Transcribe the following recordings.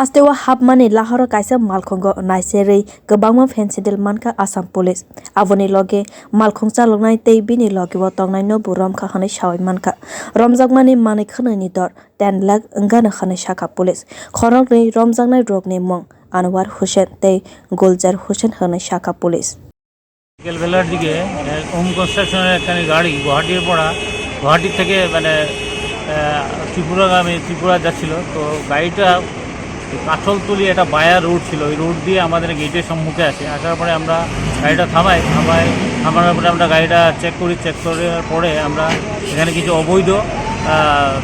hastewa hapmani lahoro kaisa malkhongo naiseri kwbangma fensidel manka Assam Police aboni loge malkhong chaloknai tei bini loge bo tongnai no burom kha hanai sawai manka romjakmani manai khwnani dor 10 lakh ngana khanai saka Police khorok ni romjaknai rokni mung Anwar Hussain tei Guljar Hussain hanai saka Police বিকেল বেলার দিকে home কনস্ট্রাকশনের একখানি গাড়ি গুয়াহাটি থেকে মানে ত্রিপুরা যাচ্ছিল তো গাড়িটা কাঠলতলি একটা বায়া রোড ছিল ওই রোড দিয়ে আমাদের গেটের সম্মুখে আসার পরে আমরা গাড়িটা থামানোর পরে আমরা গাড়িটা চেক করার পরে আমরা এখানে কিছু অবৈধ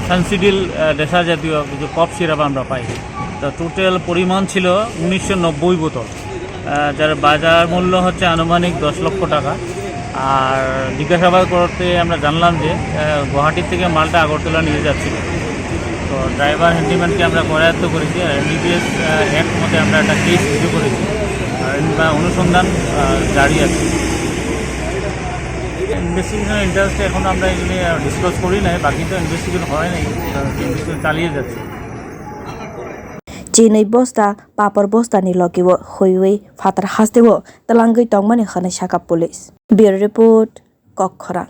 ফ্যান্সিডিল নেশা জাতীয় কিছু কফ সিরাপ আমরা পাই তো টোটাল পরিমাণ ছিল 1990 বোতল যার বাজার মূল্য হচ্ছে আনুমানিক 10 লক্ষ টাকা আর জিজ্ঞাসাবাদ করতে আমরা জানলাম যে গুয়াহাটি থেকে মালটা আগরতলা নিয়ে যাচ্ছিল তো ড্রাইভার হ্যান্ডিম্যানকে আমরা করায়ত্ত করেছি আর এনডিপিএস অ্যাক্ট মতে আমরা একটা কেস ইস্যু করেছি আর অনুসন্ধান জারি আছে ইনভেস্টিগেশনের ইন্টারেস্টে এখন আমরা এগুলি ডিসক্লোজ করি নাই বাকি তো ইনভেস্টিগেশন হয় নাই ইনভেস্টিগেশন চালিয়ে যাচ্ছে Chinai bosta papar bosta ni logiwo hoiwi fatar hasdewo talangui tongmani khanai saka Police Bureau Report Kokkhora